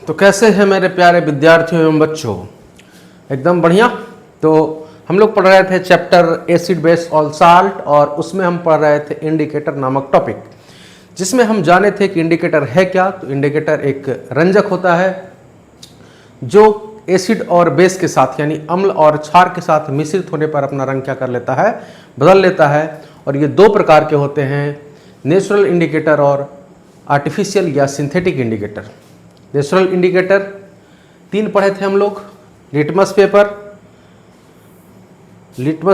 तो कैसे हैं मेरे प्यारे विद्यार्थियों एवं बच्चों? एकदम बढ़िया। तो हम लोग पढ़ रहे थे chapter acid base all salt और उसमें हम पढ़ रहे थे इंडिकेटर नामक टॉपिक, जिसमें हम जाने थे कि इंडिकेटर है क्या। तो इंडिकेटर एक रंजक होता है जो एसिड और बेस के साथ यानी अम्ल और क्षार के साथ मिश्रित होने पर अपना रंग क्या कर लेता है, बदल लेता है। और ये दो प्रकार के होते हैं, नेचुरल इंडिकेटर और आर्टिफिशियल या सिंथेटिक इंडिकेटर। नेचुरल इंडिकेटर 3 पढ़े थे हम लोग, लिटमस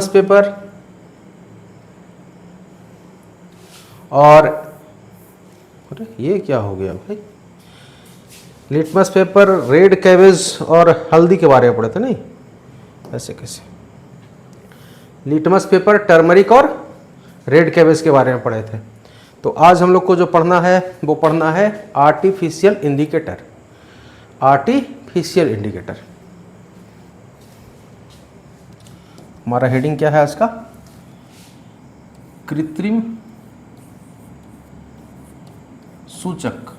पेपर और अरे ये क्या हो गया भाई, लिटमस पेपर, रेड कैबेज और हल्दी के बारे में पढ़े थे। नहीं ऐसे कैसे, लिटमस पेपर, टर्मरिक और रेड कैबेज के बारे में पढ़े थे। तो आज हम लोग को जो पढ़ना है वो पढ़ना है आर्टिफिशियल इंडिकेटर। आर्टिफिशियल इंडिकेटर हमारा हेडिंग क्या है आज का? कृत्रिम सूचक,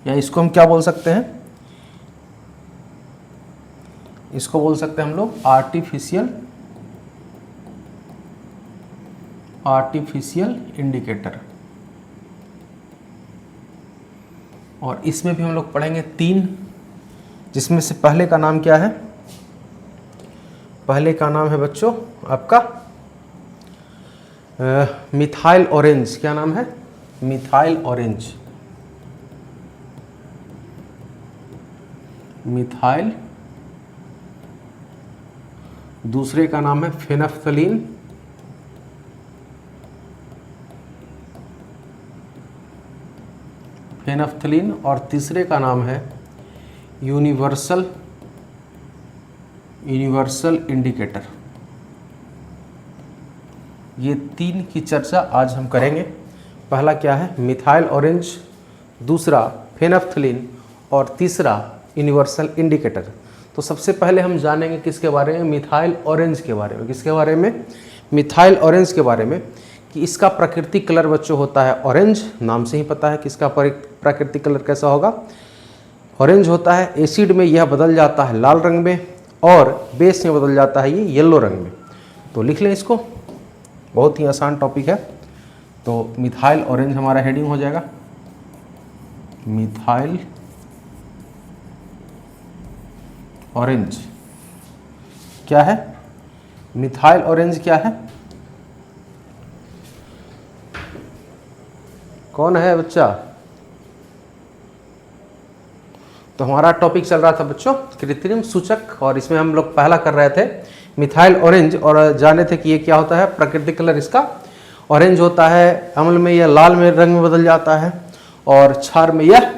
या इसको हम क्या बोल सकते हैं? इसको बोल सकते हैं हम लोग आर्टिफिशियल इंडिकेटर। और इसमें भी हम लोग पढ़ेंगे 3, जिसमें से पहले का नाम क्या है? पहले का नाम है बच्चों आपका मिथाइल ऑरेंज। क्या नाम है? Methyl orange. मिथाइल। दूसरे का नाम है फेनफ्थलीन। फेनफ्थलीन। और तीसरे का नाम है यूनिवर्सल इंडिकेटर। ये 3 की चर्चा आज हम करेंगे। पहला क्या है? मिथाइल ऑरेंज, दूसरा फेनफ्थलीन और तीसरा यूनिवर्सल इंडिकेटर। तो सबसे पहले हम जानेंगे किसके बारे में? मिथाइल ऑरेंज के बारे में। किसके बारे में? मिथाइल ऑरेंज के बारे में, कि इसका प्राकृतिक कलर बच्चों होता है ऑरेंज। नाम से ही पता है कि इसका प्राकृतिक कलर कैसा होगा, ऑरेंज होता है। एसिड में यह बदल जाता है लाल रंग में और बेस में बदल जाता है ये येलो रंग में। तो लिख लें इसको, बहुत ही आसान टॉपिक है। तो मिथाइल ऑरेंज हमारा हेडिंग हो जाएगा। मिथाइल ऑरेंज क्या है? मिथाइल ऑरेंज क्या है? कौन है बच्चा? तो हमारा टॉपिक चल रहा था बच्चों कृत्रिम सूचक, और इसमें हम लोग पहला कर रहे थे मिथाइल ऑरेंज, और जाने थे कि ये क्या होता है। प्राकृतिक कलर इसका ऑरेंज होता है, अम्ल में यह लाल में रंग में बदल जाता है और क्षार में यह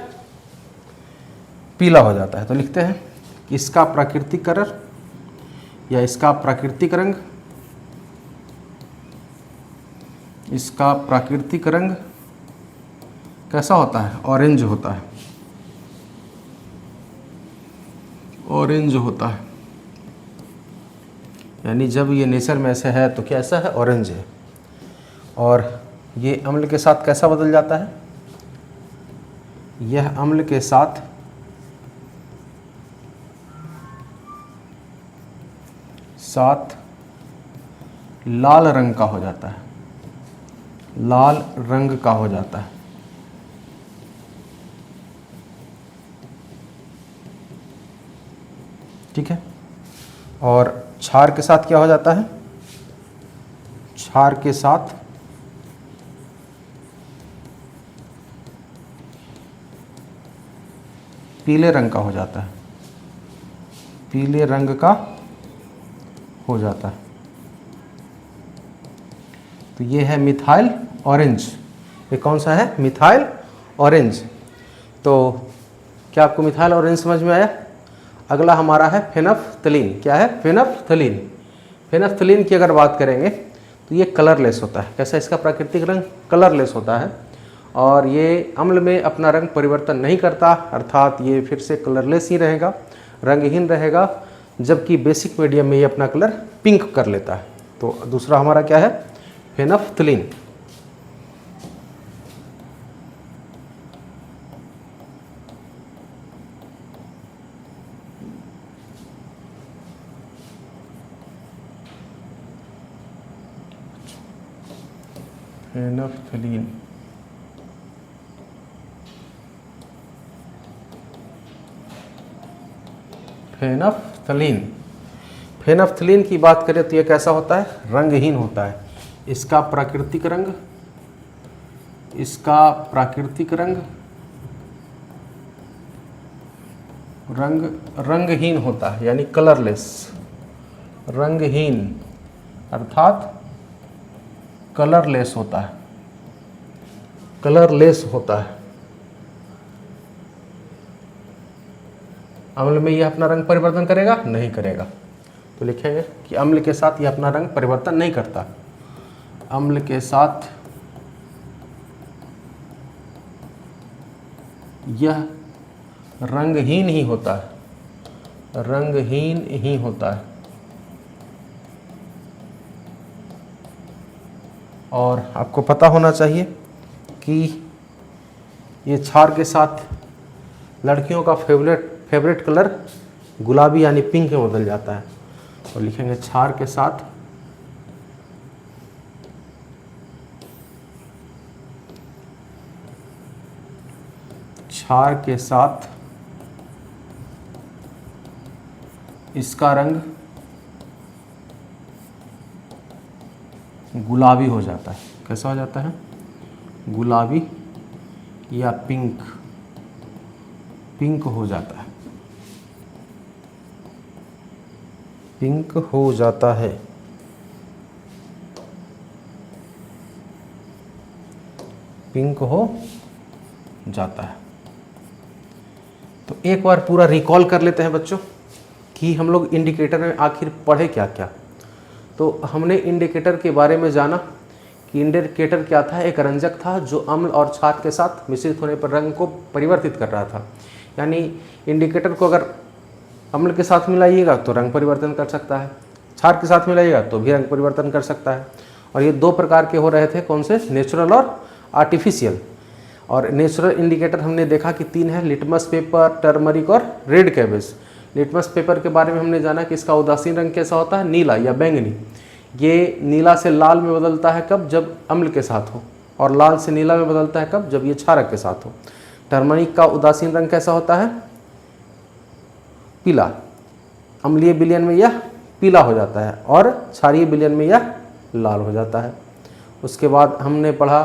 पीला हो जाता है। तो लिखते हैं इसका प्राकृतिक कलर या इसका प्राकृतिक रंग, इसका प्राकृतिक रंग कैसा होता है? ऑरेंज होता है। ऑरेंज होता है, यानी जब ये नेचर में ऐसे है तो कैसा है? ऑरेंज है। और ये अम्ल के साथ कैसा बदल जाता है? यह अम्ल के साथ लाल रंग का हो जाता है। लाल रंग का हो जाता है। ठीक है। और क्षार के साथ क्या हो जाता है? क्षार के साथ पीले रंग का हो जाता है। पीले रंग का हो जाता है। तो ये है मिथाइल ऑरेंज। ये कौन सा है? Methyl orange. तो क्या आपको मिथाइल ऑरेंज समझ में आया? अगला हमारा है फेनफ्थलीन। क्या है? फेनफ्थलीन। फेनफ्थलीन की अगर बात करेंगे तो ये कलरलेस होता है। कैसा इसका प्राकृतिक रंग? कलरलेस होता है। और ये अम्ल में अपना रंग परिवर्तन नहीं करता, अर्थात ये फिर से कलरलेस ही रहेगा, रंगहीन रहेगा, जबकि बेसिक मीडियम में ये अपना कलर पिंक कर लेता है। तो दूसरा हमारा क्या है? फेनफ्थलीन। फेनफ्थलीन। फेनफ्थलीन, फेनफ्थलीन की बात करें तो ये कैसा होता है? रंगहीन होता है। इसका प्राकृतिक रंग, रंगहीन होता है, यानी कलरलेस। रंगहीन अर्थात कलरलेस होता है, कलरलेस होता है। अम्ल में यह अपना रंग परिवर्तन करेगा? नहीं करेगा। तो लिखेंगे कि अम्ल के साथ यह अपना रंग परिवर्तन नहीं करता। अम्ल के साथ यह रंगहीन ही होता है, रंगहीन ही होता है। और आपको पता होना चाहिए कि ये क्षार के साथ लड़कियों का फेवरेट कलर गुलाबी यानी पिंक में बदल जाता है। तो लिखेंगे क्षार के साथ इसका रंग गुलाबी हो जाता है। कैसा हो जाता है? गुलाबी या पिंक हो जाता है, पिंक हो जाता है। पिंक हो जाता है। तो एक बार पूरा रिकॉल कर लेते हैं बच्चों कि हम लोग इंडिकेटर में आखिर पढ़े क्या क्या। तो हमने इंडिकेटर के बारे में जाना कि इंडिकेटर क्या था? एक रंजक था जो अम्ल और क्षार के साथ मिश्रित होने पर रंग को परिवर्तित कर रहा था। यानी इंडिकेटर को अगर अम्ल के साथ मिलाइएगा तो रंग परिवर्तन कर सकता है, क्षार के साथ मिलाइएगा तो भी रंग परिवर्तन कर सकता है। और ये दो प्रकार के हो रहे थे, कौन से? नेचुरल और आर्टिफिशियल। और नेचुरल इंडिकेटर हमने देखा कि 3 है, लिटमस पेपर, टर्मरिक और रेड कैबेज। लिटमस पेपर के बारे में हमने जाना कि इसका उदासीन रंग कैसा होता है? नीला या बैंगनी। ये नीला से लाल में बदलता है कब? जब अम्ल के साथ हो। और लाल से नीला में बदलता है कब? जब ये क्षारक के साथ हो। टर्मरिक का उदासीन रंग कैसा होता है? पीला। अम्लीय विलयन में यह पीला हो जाता है और क्षारीय विलयन में यह लाल हो जाता है। उसके बाद हमने पढ़ा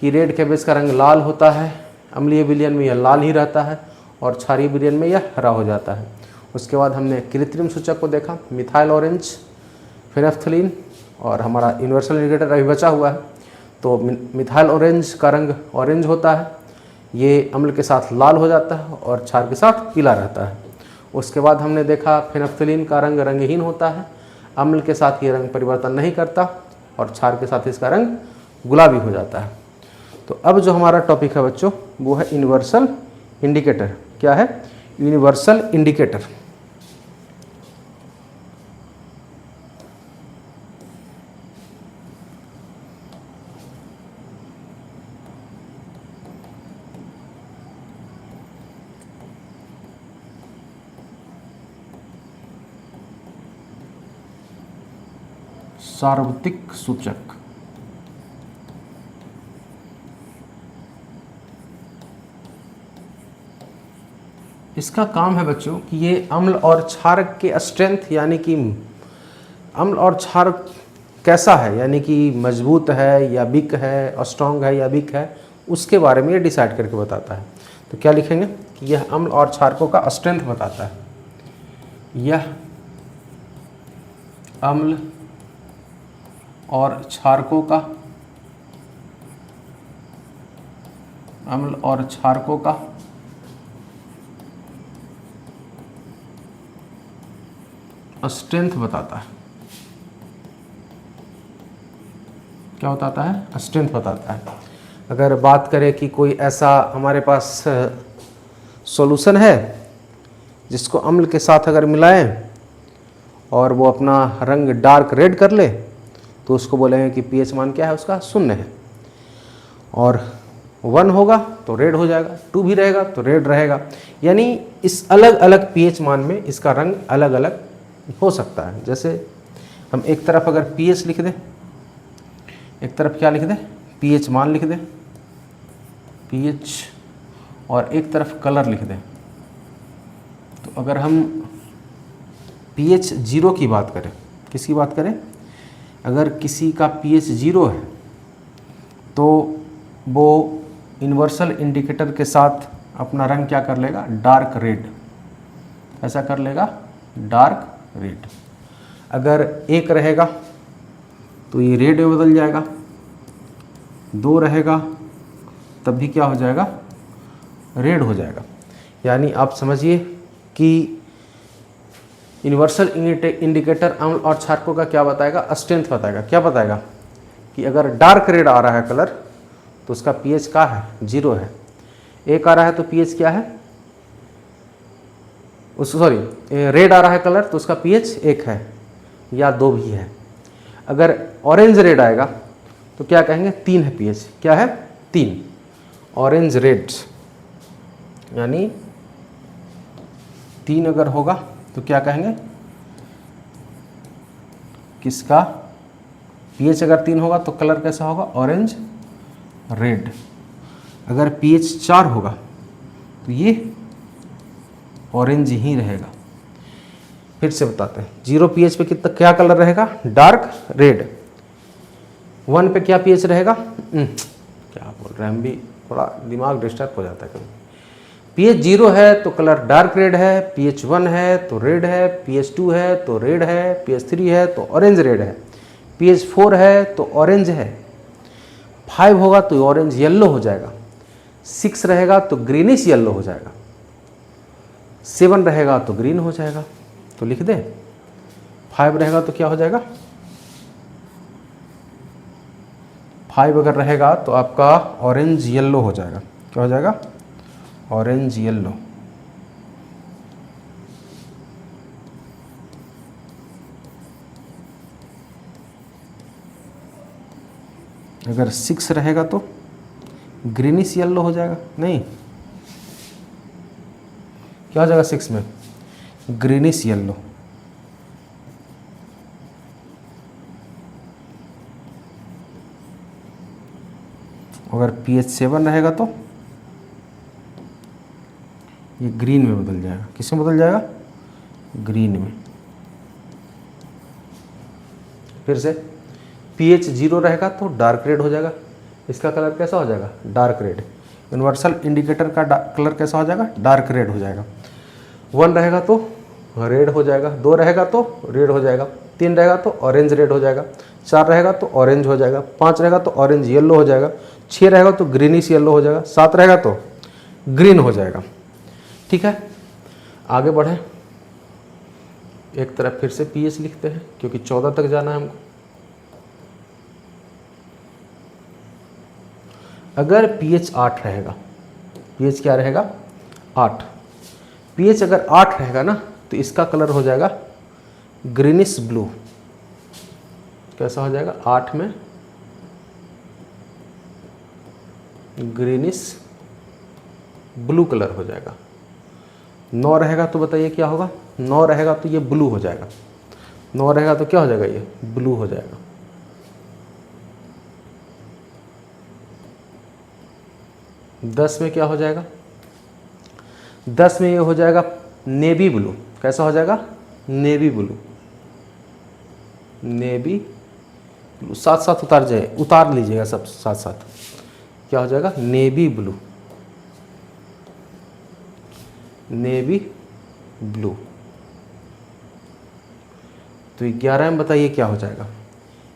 कि रेड कैबेज का रंग लाल होता है, अम्लीय विलयन में यह लाल ही रहता है और क्षारीय विलयन में यह हरा हो जाता है। उसके बाद हमने कृत्रिम सूचक को देखा, मिथाइल ऑरेंज, फेनफ्थलीन और हमारा यूनिवर्सल इंडिकेटर अभी बचा हुआ है। तो मिथाइल ऑरेंज का रंग ऑरेंज होता है, ये अम्ल के साथ लाल हो जाता है और क्षार के साथ पीला रहता है। उसके बाद हमने देखा फेनफ्थलीन का रंग रंगहीन होता है, अम्ल के साथ ये रंग परिवर्तन नहीं करता और क्षार के साथ इसका रंग गुलाबी हो जाता है। तो अब जो हमारा टॉपिक है बच्चों वो है यूनिवर्सल इंडिकेटर। क्या है? Universal indicator. सार्वत्रिक सूचक। इसका काम है बच्चों कि ये अम्ल और क्षारक के स्ट्रेंथ, यानी कि अम्ल और क्षार कैसा है, यानी कि मजबूत है या वीक है, स्ट्रॉन्ग है या वीक है, उसके बारे में ये डिसाइड करके बताता है। तो क्या लिखेंगे कि यह अम्ल और क्षारकों का स्ट्रेंथ बताता है। यह अम्ल और क्षारकों का स्ट्रेंथ बताता है। क्या बताता है? स्ट्रेंथ बताता है। अगर बात करें कि कोई ऐसा हमारे पास सॉल्यूशन है जिसको अम्ल के साथ अगर मिलाएं और वो अपना रंग डार्क रेड कर ले तो उसको बोलेंगे कि पीएच मान क्या है उसका? 0 है। और 1 होगा तो रेड हो जाएगा, 2 भी रहेगा तो रेड रहेगा। यानी इस अलग अलग पीएच मान में इसका रंग अलग अलग हो सकता है। जैसे हम एक तरफ अगर पीएच लिख दें, एक तरफ क्या लिख दें? pH मान लिख दें, pH, और एक तरफ कलर लिख दें। तो अगर हम pH 0 की बात करें, किसकी बात करें, अगर किसी का pH 0 है तो वो यूनिवर्सल इंडिकेटर के साथ अपना रंग क्या कर लेगा, डार्क रेड, ऐसा कर लेगा, डार्क रेड। अगर 1 रहेगा तो ये रेड में बदल जाएगा, 2 रहेगा तब भी क्या हो जाएगा, रेड हो जाएगा। यानी आप समझिए कि यूनिवर्सल इंडिकेटर अम्ल और क्षारकों का क्या बताएगा, स्ट्रेंथ बताएगा। क्या बताएगा कि अगर डार्क रेड आ रहा है कलर तो उसका pH क्या है, 0 है। 1 आ रहा है तो pH क्या है, रेड आ रहा है कलर तो उसका pH 1 है या 2 भी है। अगर ऑरेंज रेड आएगा तो क्या कहेंगे, 3 है pH, क्या है, 3। ऑरेंज रेड यानी 3 अगर होगा तो क्या कहेंगे, किसका pH अगर 3 होगा तो कलर कैसा होगा, ऑरेंज रेड। अगर pH 4 होगा तो ये ऑरेंज ही रहेगा। फिर से बताते हैं, 0 pH पे कितना क्या कलर रहेगा, डार्क रेड। 1 पे क्या pH रहेगा, क्या बोल रहे हैं हम भी, थोड़ा दिमाग डिस्टर्ब हो जाता है कभी। pH 0 है तो कलर डार्क रेड है, pH 1 है तो रेड है, pH 2 है तो रेड है, pH 3 है तो ऑरेंज रेड है, pH 4 है तो ऑरेंज है, 5 होगा तो ऑरेंज येलो हो जाएगा, 6 रहेगा तो ग्रीनिश येलो हो जाएगा, 7 रहेगा तो ग्रीन हो जाएगा। तो लिख दे, 5 रहेगा तो क्या हो जाएगा, 5 अगर रहेगा तो आपका ऑरेंज येलो हो जाएगा। क्या हो जाएगा, ऑरेंज येलो। अगर 6 रहेगा तो ग्रीनिश येलो हो जाएगा, नहीं, क्या हो जाएगा 6 में, ग्रीनिश येलो। अगर pH 7 रहेगा तो ये ग्रीन में बदल जाएगा, किस में बदल जाएगा, ग्रीन में। फिर से pH 0 रहेगा तो डार्क रेड हो जाएगा, इसका कलर कैसा हो जाएगा, डार्क रेड। यूनिवर्सल इंडिकेटर का कलर कैसा हो जाएगा, डार्क रेड हो जाएगा। 1 रहेगा तो रेड हो जाएगा, 2 रहेगा तो रेड हो जाएगा, 3 रहेगा तो ऑरेंज रेड हो जाएगा, 4 रहेगा तो ऑरेंज हो जाएगा, 5 रहेगा तो ऑरेंज येलो हो जाएगा, 6 रहेगा तो ग्रीनिश येलो हो जाएगा, 7 रहेगा तो ग्रीन हो जाएगा। ठीक है, आगे बढ़े, एक तरफ फिर से pH लिखते हैं क्योंकि 14 तक जाना है हमको। अगर pH 8 रहेगा, pH क्या रहेगा, 8, pH अगर 8 रहेगा ना तो इसका कलर हो जाएगा ग्रीनिश ब्लू। कैसा हो जाएगा, 8 में ग्रीनिश ब्लू कलर हो जाएगा। 9 रहेगा तो बताइए क्या होगा, 9 रहेगा तो ये ब्लू हो जाएगा, 9 रहेगा तो क्या हो जाएगा, ये ब्लू हो जाएगा। दस में क्या हो जाएगा, 10 में ये हो जाएगा नेवी ब्लू। कैसा हो जाएगा, नेवी ब्लू, नेवी ब्लू। साथ साथ उतार लीजिएगा सब साथ साथ। क्या हो जाएगा, नेवी ब्लू, नेवी ब्लू। तो 11 में बताइए क्या हो जाएगा,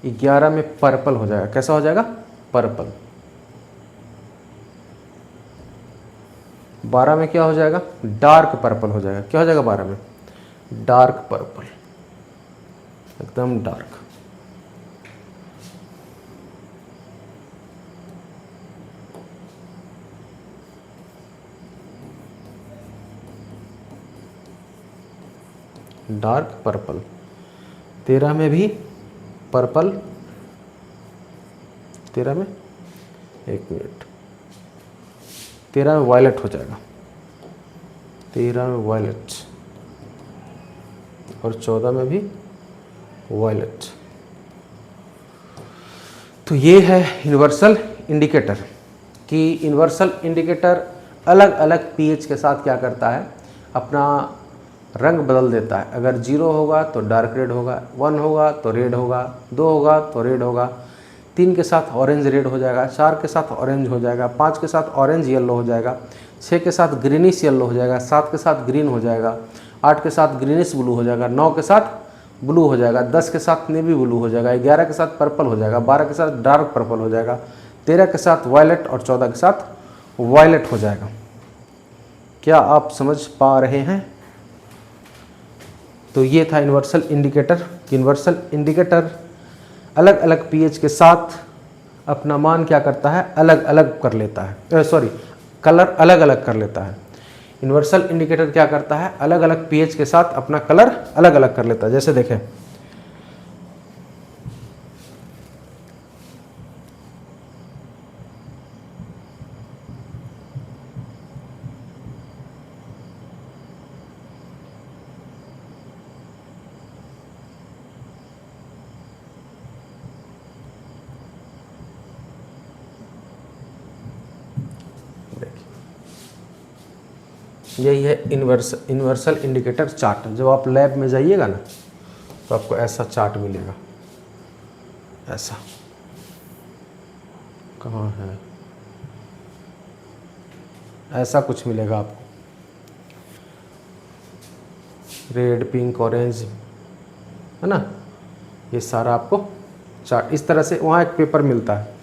11 में पर्पल हो जाएगा। कैसा हो जाएगा, पर्पल। 12 में क्या हो जाएगा, डार्क पर्पल हो जाएगा। क्या हो जाएगा 12 में, डार्क पर्पल, एकदम डार्क। Dark purple. 13 में भी पर्पल, 13 में, एक मिनट, 13 में वायलेट हो जाएगा, 13 में वायलेट, और 14 में भी वायलेट। तो ये है यूनिवर्सल इंडिकेटर कि यूनिवर्सल इंडिकेटर अलग अलग पीएच के साथ क्या करता है, अपना रंग बदल देता है। अगर 0 होगा तो डार्क रेड होगा, 1 होगा तो रेड होगा, 2 होगा तो रेड होगा, 3 के साथ ऑरेंज रेड हो जाएगा, 4 के साथ ऑरेंज हो जाएगा, 5 के साथ ऑरेंज येलो हो जाएगा, 6 के साथ ग्रीनिश येलो हो जाएगा, 7 के साथ ग्रीन हो जाएगा, 8 के साथ ग्रीनिश ब्लू हो जाएगा, 9 के साथ ब्लू हो जाएगा, 10 के साथ नेवी ब्लू हो जाएगा, 11 के साथ पर्पल हो जाएगा, 12 के साथ डार्क पर्पल हो जाएगा, 13 के साथ वायलेट और 14 के साथ वायलेट हो जाएगा। क्या आप समझ पा रहे हैं? तो ये था यूनिवर्सल इंडिकेटर। यूनिवर्सल इंडिकेटर अलग अलग पीएच के साथ अपना मान क्या करता है, अलग अलग कर लेता है, कलर अलग अलग कर लेता है। यूनिवर्सल इंडिकेटर क्या करता है, अलग अलग पीएच के साथ अपना कलर अलग अलग कर लेता है। जैसे देखें, यही है यूनिवर्सल इंडिकेटर चार्ट। जब आप लैब में जाइएगा ना तो आपको ऐसा चार्ट मिलेगा। ऐसा कहाँ है, ऐसा कुछ मिलेगा आपको, रेड पिंक ऑरेंज, है ना, ये सारा आपको चार्ट इस तरह से। वहाँ एक पेपर मिलता है,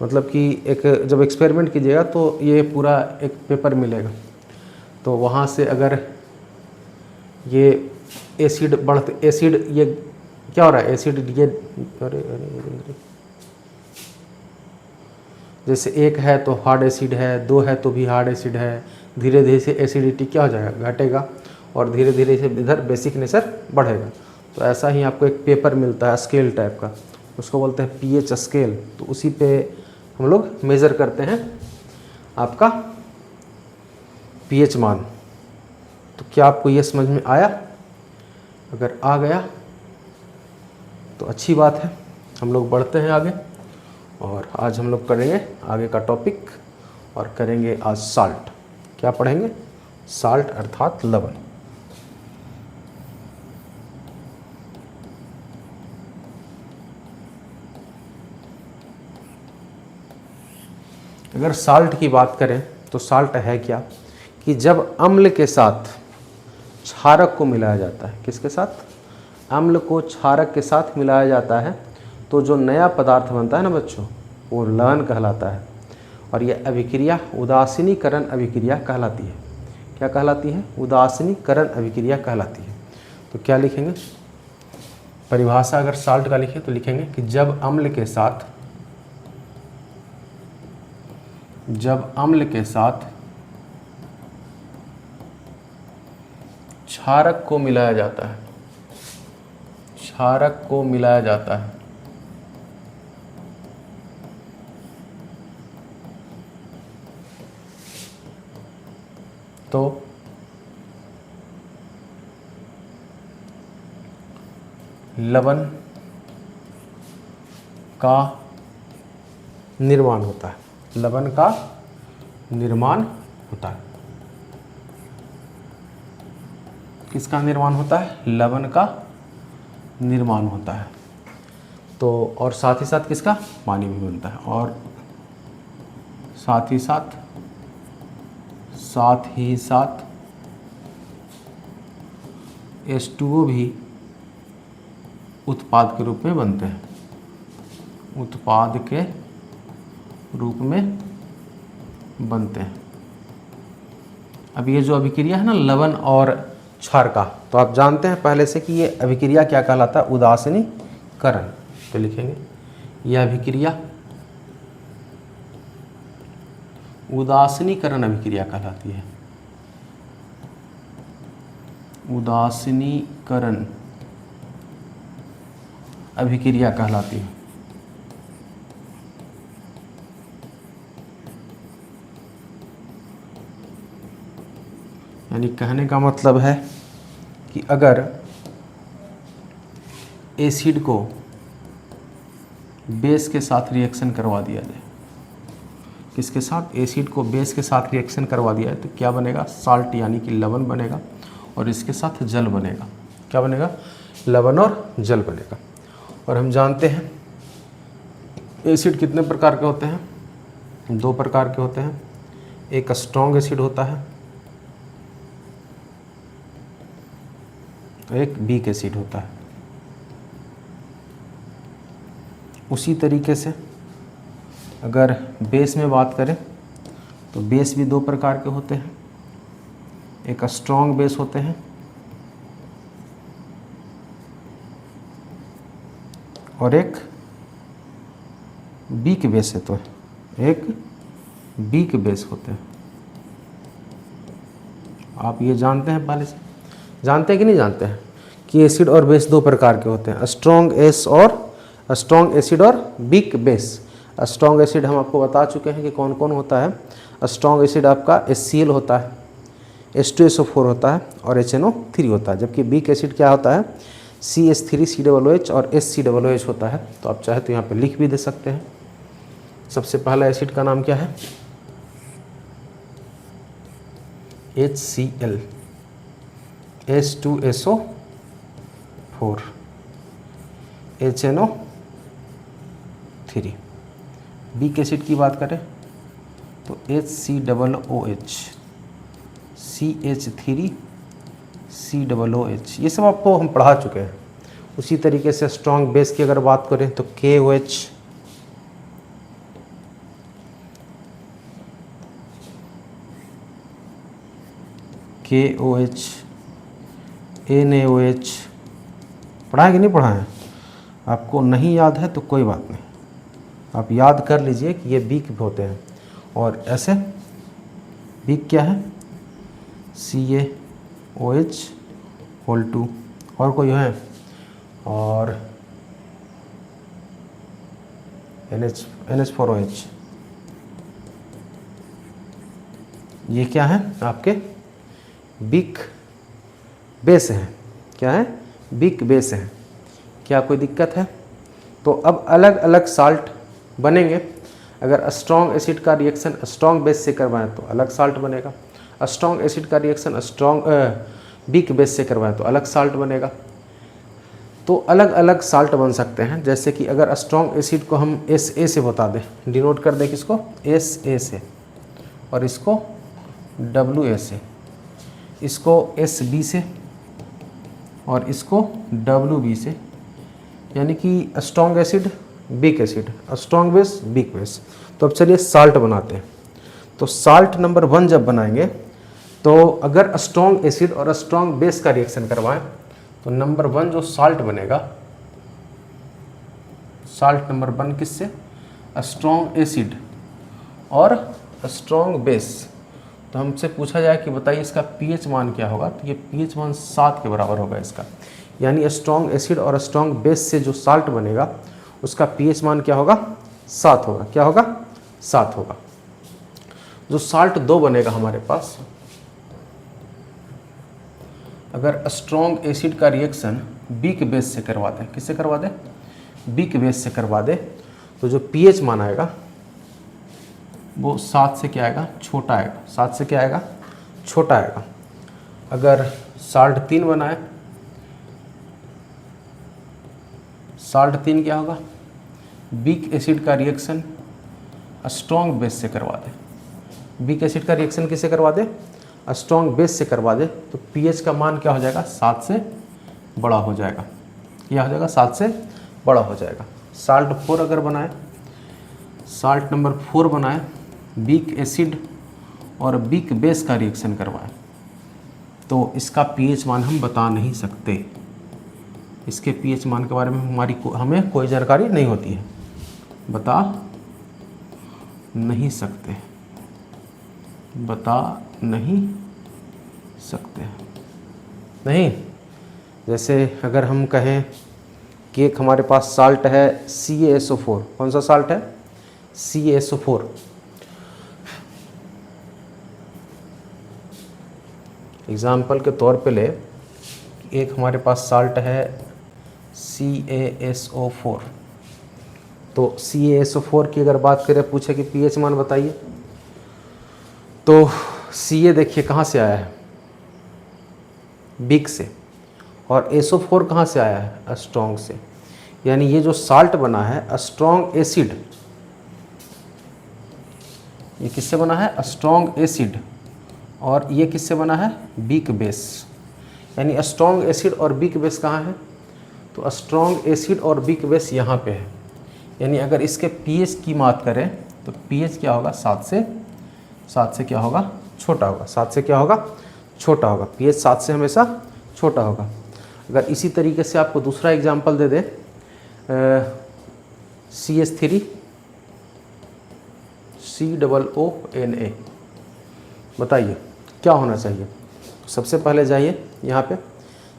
मतलब कि एक जब एक्सपेरिमेंट कीजिएगा तो ये पूरा एक पेपर मिलेगा। तो वहाँ से अगर ये एसिड बढ़ते, एसिड ये क्या हो रहा है, एसिड ये अरे जैसे 1 है तो हार्ड एसिड है, 2 है तो भी हार्ड एसिड है, धीरे धीरे से एसिडिटी क्या हो जाएगा, घटेगा, और धीरे धीरे से इधर बेसिक नेचर बढ़ेगा। तो ऐसा ही आपको एक पेपर मिलता है स्केल टाइप का, उसको बोलते हैं पीएच स्केल। तो उसी पे हम लोग मेज़र करते हैं आपका पीएच मान। तो क्या आपको ये समझ में आया? अगर आ गया तो अच्छी बात है। हम लोग बढ़ते हैं आगे, और आज हम लोग करेंगे आगे का टॉपिक, और करेंगे आज साल्ट। क्या पढ़ेंगे? साल्ट अर्थात लवण। अगर साल्ट की बात करें तो साल्ट है क्या, कि जब अम्ल के साथ क्षारक को मिलाया जाता है, किसके साथ? अम्ल को क्षारक के साथ मिलाया जाता है, तो जो नया पदार्थ बनता है ना बच्चों, वो लवण कहलाता है। और यह अभिक्रिया उदासीनीकरण अभिक्रिया कहलाती है। क्या कहलाती है? उदासीनीकरण अभिक्रिया कहलाती है। तो क्या लिखेंगे परिभाषा? अगर साल्ट का लिखें तो लिखेंगे कि जब अम्ल के साथ क्षारक को मिलाया जाता है, क्षारक को मिलाया जाता है, तो लवण का निर्माण होता है। लवण का निर्माण होता है। किसका निर्माण होता है? लवण का निर्माण होता है। तो और साथ ही साथ किसका? पानी भी बनता है। और साथ ही साथ H2O भी उत्पाद के रूप में बनते हैं, उत्पाद के रूप में बनते हैं। अब ये जो अभिक्रिया है ना लवण और क्षार का, तो आप जानते हैं पहले से कि ये अभिक्रिया क्या कहलाता है? उदासीनीकरण। तो लिखेंगे यह अभिक्रिया उदासीनीकरण अभिक्रिया कहलाती है। उदासीनीकरण अभिक्रिया कहलाती है। यानी कहने का मतलब है कि अगर एसिड को बेस के साथ रिएक्शन करवा दिया जाए, किसके साथ, एसिड को बेस के साथ रिएक्शन करवा दिया है तो क्या बनेगा, साल्ट यानी कि लवण बनेगा, और इसके साथ जल बनेगा। क्या बनेगा, लवण और जल बनेगा। और हम जानते हैं एसिड कितने प्रकार के होते हैं, 2 प्रकार के होते हैं। एक स्ट्रॉन्ग एसिड होता है, एक वीक एसिड होता है। उसी तरीके से अगर बेस में बात करें तो बेस भी 2 प्रकार के होते हैं। एक स्ट्रॉन्ग बेस होते हैं और एक वीक बेस है, तो एक वीक बेस होते हैं। आप ये जानते हैं, पहले से जानते हैं कि नहीं जानते हैं कि एसिड और बेस 2 प्रकार के होते हैं, स्ट्रॉन्ग एसिड और वीक बेस। स्ट्रॉन्ग एसिड हम आपको बता चुके हैं कि कौन कौन होता है। स्ट्रॉन्ग एसिड आपका HCl होता है, H2SO4 होता है और HNO3 होता है। जबकि वीक एसिड क्या होता है, CH3COOH और HCOOH होता है। तो आप चाहे तो यहाँ पे लिख भी दे सकते हैं। सबसे पहला एसिड का नाम क्या है, HCl, H2SO4, HNO3। Weak acid की बात करें तो HCOOH, CH3COOH, ये सब आपको हम पढ़ा चुके हैं। उसी तरीके से स्ट्रॉन्ग बेस की अगर बात करें तो KOH, NaOH, पढ़ा है कि नहीं पढ़ा है? आपको नहीं याद है तो कोई बात नहीं, आप याद कर लीजिए कि ये वीक होते हैं। और ऐसे वीक क्या है, CaOH2, और कोई है, और NH4OH। ये क्या है, आपके वीक बेस हैं। क्या है, वीक बेस हैं। क्या कोई दिक्कत है? तो अब अलग अलग साल्ट बनेंगे। अगर स्ट्रॉन्ग एसिड का रिएक्शन स्ट्रॉन्ग बेस से करवाएं तो अलग साल्ट बनेगा, स्ट्रॉन्ग एसिड का रिएक्शन वीक बेस से करवाएं तो अलग साल्ट बनेगा। तो अलग अलग साल्ट बन सकते हैं। जैसे कि अगर स्ट्रॉन्ग एसिड को हम SA से बता दें, डिनोट कर दें किसको, SA से, और इसको WA से, इसको SB से और इसको WB से, यानी कि strong acid weak acid, strong base weak base. तो अब चलिए साल्ट बनाते हैं। तो साल्ट नंबर 1 जब बनाएंगे तो अगर स्ट्रॉन्ग एसिड और स्ट्रॉन्ग बेस का रिएक्शन करवाएं तो नंबर 1 जो साल्ट बनेगा, साल्ट नंबर 1 किससे, स्ट्रॉन्ग एसिड और स्ट्रॉन्ग बेस। तो हमसे पूछा जाए कि बताइए इसका pH मान क्या होगा, तो ये pH मान 7 के बराबर होगा इसका। यानी स्ट्रॉन्ग एसिड और स्ट्रॉन्ग बेस से जो साल्ट बनेगा उसका pH मान क्या होगा, 7 होगा। क्या होगा, 7 होगा। जो साल्ट 2 बनेगा हमारे पास, अगर स्ट्रॉन्ग एसिड का रिएक्शन वीक बेस से करवा दें, किससे करवा दें, वीक बेस से करवा दें, तो जो pH मान आएगा वो 7 से क्या आएगा, छोटा आएगा। 7 से क्या आएगा, छोटा आएगा। अगर साल्ट 3 बनाए, साल्ट 3 क्या होगा, वीक एसिड का रिएक्शन स्ट्रॉन्ग बेस से करवा दे। वीक एसिड का रिएक्शन किससे करवा दे, स्ट्रॉन्ग बेस से करवा दे, तो pH का मान क्या हो जाएगा, 7 से बड़ा हो जाएगा। क्या हो जाएगा, 7 से बड़ा हो जाएगा। साल्ट 4 अगर बनाए, साल्ट नंबर 4 बनाए, वीक एसिड और वीक बेस का रिएक्शन करवाए, तो इसका pH मान हम बता नहीं सकते। इसके pH मान के बारे में हमें कोई जानकारी नहीं होती है, बता नहीं सकते, बता नहीं सकते। नहीं, जैसे अगर हम कहें कि एक हमारे पास साल्ट है CaSO4, कौन सा साल्ट है, CaSO4। एग्जाम्पल के तौर पे ले, एक हमारे पास साल्ट है CaSO4, तो CaSO4 की अगर बात करें, पूछे कि pH मान बताइए, तो Ca देखिए कहाँ से आया है, वीक से, और SO4 कहाँ से आया है, स्ट्रॉन्ग से। यानी ये जो साल्ट बना है स्ट्रॉन्ग एसिड, ये किससे बना है, स्ट्रॉन्ग एसिड, और ये किससे बना है, वीक बेस। यानी स्ट्रॉन्ग एसिड और वीक बेस कहाँ है, तो स्ट्रॉन्ग एसिड और वीक बेस यहाँ पे है। यानी अगर इसके pH की बात करें तो pH क्या होगा, 7 से क्या होगा, छोटा होगा, 7 से क्या होगा, छोटा होगा। pH 7 से हमेशा छोटा होगा। अगर इसी तरीके से आपको दूसरा एग्जांपल दे दे, CH3 COONA, बताइए क्या होना चाहिए। तो सबसे पहले जाइए यहाँ पे,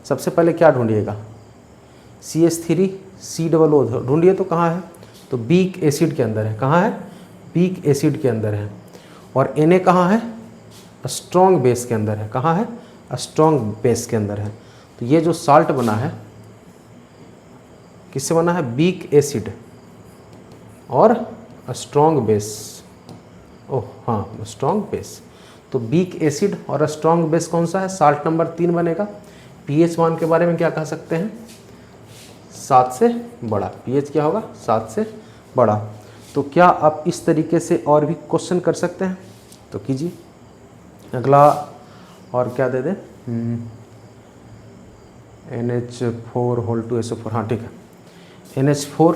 सबसे पहले क्या ढूंढिएगा, CH3 COO ढूंढिए, तो कहाँ है, तो वीक एसिड के अंदर है। कहाँ है, वीक एसिड के अंदर है। और Na कहाँ है, स्ट्रॉन्ग बेस के अंदर है। कहाँ है, स्ट्रॉन्ग बेस के अंदर है। तो ये जो साल्ट बना है किससे बना है, वीक एसिड और स्ट्रॉन्ग बेस, ओह हाँ, स्ट्रॉन्ग बेस। तो वीक एसिड और स्ट्रॉन्ग बेस कौन सा है, साल्ट नंबर 3 बनेगा। pH मान के बारे में क्या कह सकते हैं, 7 से बड़ा। pH क्या होगा, 7 से बड़ा। तो क्या आप इस तरीके से और भी क्वेश्चन कर सकते हैं, तो कीजिए। अगला और क्या दे दें, NH4 होल टू SO4, हाँ ठीक है, NH4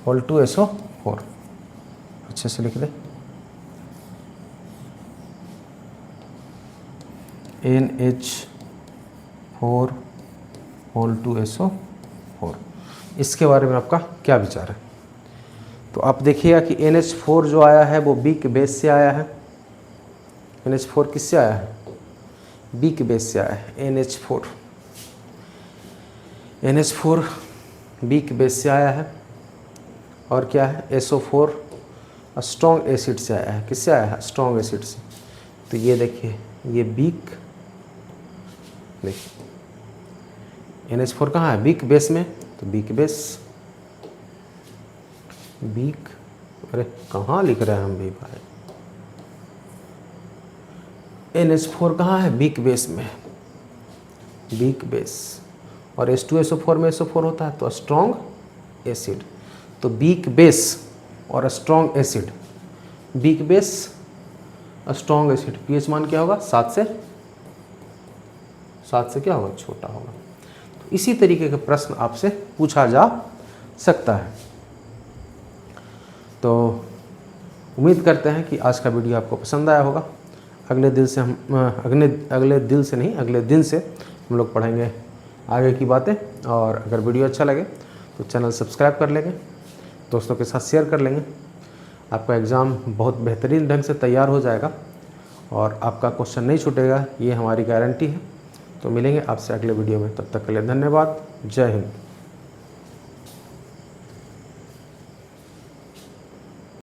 होल टू SO4 अच्छे से लिख दे, NH4 होल टू SO4। इसके बारे में आपका क्या विचार है। तो आप देखिएगा कि NH4 जो आया है वो वीक बेस से आया है। NH4 किससे आया है, वीक बेस से आया है। NH4 वीक बेस से आया है। और क्या है, SO4 स्ट्रॉन्ग एसिड से आया है। किससे आया है, स्ट्रॉन्ग एसिड से। तो ये देखिए, ये वीक, देखिए NH4 कहाँ है, वीक बेस में, तो वीक बेस, वीक, अरे कहाँ लिख रहे हैं हम भी भाई, NH4 कहाँ है, वीक बेस में, वीक बेस। और H2SO4 में SO4 होता है, तो स्ट्रॉन्ग एसिड। तो वीक बेस और strong acid, weak base strong acid, pH मान क्या होगा, 7 से क्या होगा, छोटा होगा। तो इसी तरीके के प्रश्न आपसे पूछा जा सकता है। तो उम्मीद करते हैं कि आज का वीडियो आपको पसंद आया होगा। अगले दिन से हम लोग पढ़ेंगे आगे की बातें। और अगर वीडियो अच्छा लगे तो चैनल सब्सक्राइब कर लेंगे, दोस्तों के साथ शेयर कर लेंगे। आपका एग्ज़ाम बहुत बेहतरीन ढंग से तैयार हो जाएगा और आपका क्वेश्चन नहीं छूटेगा, ये हमारी गारंटी है। तो मिलेंगे आपसे अगले वीडियो में, तब तक के लिए धन्यवाद। जय हिंद।